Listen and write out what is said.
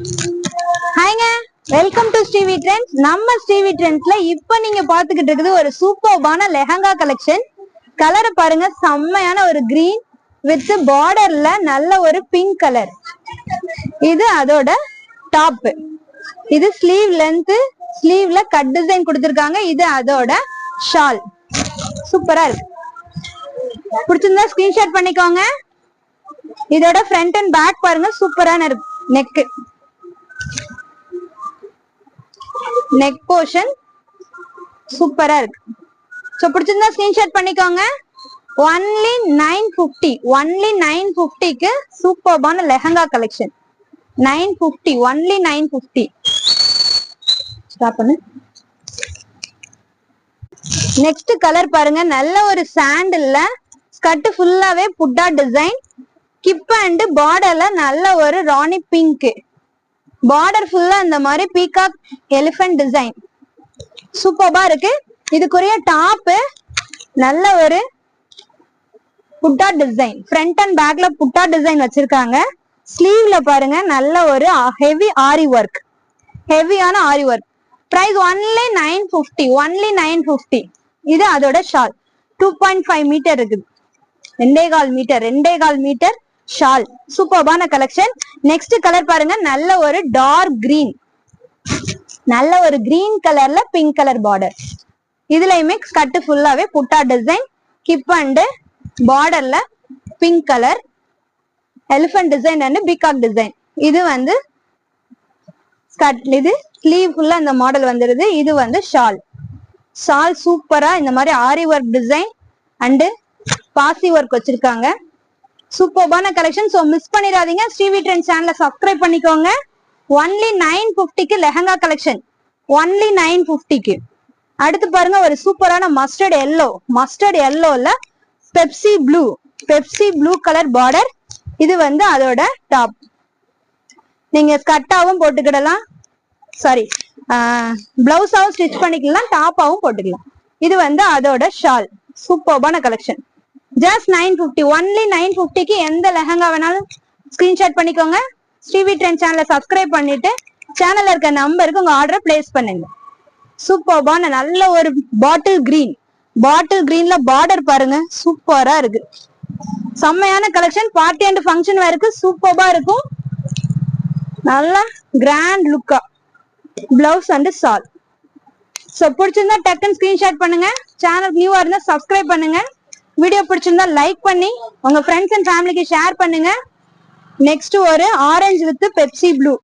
ஹாய்ங்க, welcome to Srivi trends. நம்ம ஸ்ரீவி ட்ரெண்ட்ஸ்ல இப்ப நீங்க பாத்துக்கிட்டு இருக்குது ஒரு சூப்பர்பான லெஹங்கா கலெக்ஷன். கலரை பாருங்க, செம்மையான ஒரு கிரீன் வித் பார்டர்ல நல்ல ஒரு பிங்க் கலர். இது அதோட டாப். இது ஸ்லீவ் லென்த், ஸ்லீவ்ல கட் டிசைன் கொடுத்திருக்காங்க. இது அதோட ஷால். சூப்பரா இருக்கு. பிடிச்சிருந்தா ஸ்கிரீன்ஷாட் பண்ணிக்கோங்க. இதோட ஃப்ரண்ட் அண்ட் பேக் பாருங்க, சூப்பரான இருக்கு. நெக் போர்ஷன் சூப்பரா இருக்கு. சோ பிடிச்சிருந்தா ஸ்கிரீன்ஷாட் பண்ணிக்கோங்க. ஒன்லி 950க்கு சூப்பர்பான லெஹங்கா கலெக்ஷன். 950, ஒன்லி 950. ஸ்டாப் பண்ணு. நெக்ஸ்ட் கலர் பாருங்க, நல்ல ஒரு சாண்டில்ல ஸ்கர்ட் ஃபுல்லாவே புட்டா டிசைன், கிப் அண்ட் பார்டர்ல நல்ல ஒரு ராணி பிங்க். பார்டர் ஃபுல்லா இந்த மாதிரி பீகாக் எலிபென்ட் டிசைன் சூப்பர்பா இருக்கு. இதுக்குரிய டாப் நல்ல ஒரு புட்டா டிசைன், ஃப்ரண்ட் அண்ட் பேக்ல புட்டா டிசைன் வச்சிருக்காங்க. ஸ்லீவ்ல பாருங்க நல்ல ஒரு ஹெவி ஆரி ஒர்க், ஹெவியான aari work. Price only 950, only 950. இது அதோட ஷால். 2.5 மீட்டர் இருக்குது. 2.25 மீட்டர் ஷால். சூப்பர்பான கலெக்ஷன். நெக்ஸ்ட் கலர் பாருங்க, நல்ல ஒரு டார்க் கிரீன், நல்ல ஒரு கிரீன் கலர்ல பிங்க் கலர் பார்டர். இதுலயுமே ஸ்கர்ட் ஃபுல்லாவே புட்டா டிசைன், கிப் அண்ட் பார்டர்ல pink colour elephant design and peacock design. இது வந்து ஸ்கர்ட், இது ஸ்லீவ் ஃபுல்லா இந்த மாடல் வந்துருது. இது வந்து ஷால். ஷால் சூப்பரா இந்த மாதிரி ஆரி ஒர்க் டிசைன் அண்ட் பாசி ஒர்க் வச்சிருக்காங்க. சூப்பர்பான கலெக்ஷன். சோ மிஸ் பண்ணிடாதீங்க. ஸ்ரீவி ட்ரெண்ட்ஸ் சேனலை சப்ஸ்கிரைப் பண்ணிக்கோங்க. ஒன்லி 950க்கு லெஹங்கா கலெக்ஷன். ஒன்லி 950க்கு. அடுத்து பாருங்க, ஒரு சூப்பரான மஸ்டர்ட் எல்லோ, மஸ்டர்ட் எல்லோல Pepsi blue, Pepsi blue colour border. இது வந்து அதோட டாப். நீங்க ஸ்கர்ட்டாவும் போட்டுக்கிடலாம், சாரி பிளவுஸாவும் ஸ்டிச் பண்ணிக்கலாம், டாப்பாவும் போட்டுக்கலாம். இது வந்து அதோட ஷால். சூப்பர்பான கலெக்ஷன். ஜஸ்ட் 950, ஒன்லி 950க்கு எந்த லெஹங்கா வேணாலும் ஸ்கிரீன்ஷாட் பண்ணிக்கோங்க. ஸ்ரீவி ட்ரெண்ட்ஸ் சேனலை சப்ஸ்கிரைப் பண்ணிட்டு சேனல்ல இருக்க நம்பருக்கு உங்க ஆர்டரை பிளேஸ் பண்ணுங்க. சூப்பர்பான நல்ல ஒரு பாட்டில் கிரீன், பாட்டில் கிரீன்ல பார்டர் பாருங்க, சூப்பரா இருக்கு. செம்மையான கலெக்ஷன். பார்ட்டி அண்ட் ஃபங்க்ஷன் வேருக்கு சூப்பர்பா இருக்கும். நல்லா கிராண்ட் லுக்கா பிளவுஸ் அண்ட் ஷால். சோ பிடிச்சிருந்தா டக்குன்னு ஸ்கிரீன்ஷாட் பண்ணுங்க. சேனல் நியூவா இருந்தா சப்ஸ்கிரைப் பண்ணுங்க. வீடியோ பிடிச்சிருந்தா லைக் பண்ணி உங்க ஃப்ரெண்ட்ஸ் அண்ட் ஃபேமிலிக்கு ஷேர் பண்ணுங்க. நெக்ஸ்ட் ஒரு ஆரஞ்சு வித் பெப்சி ப்ளூ.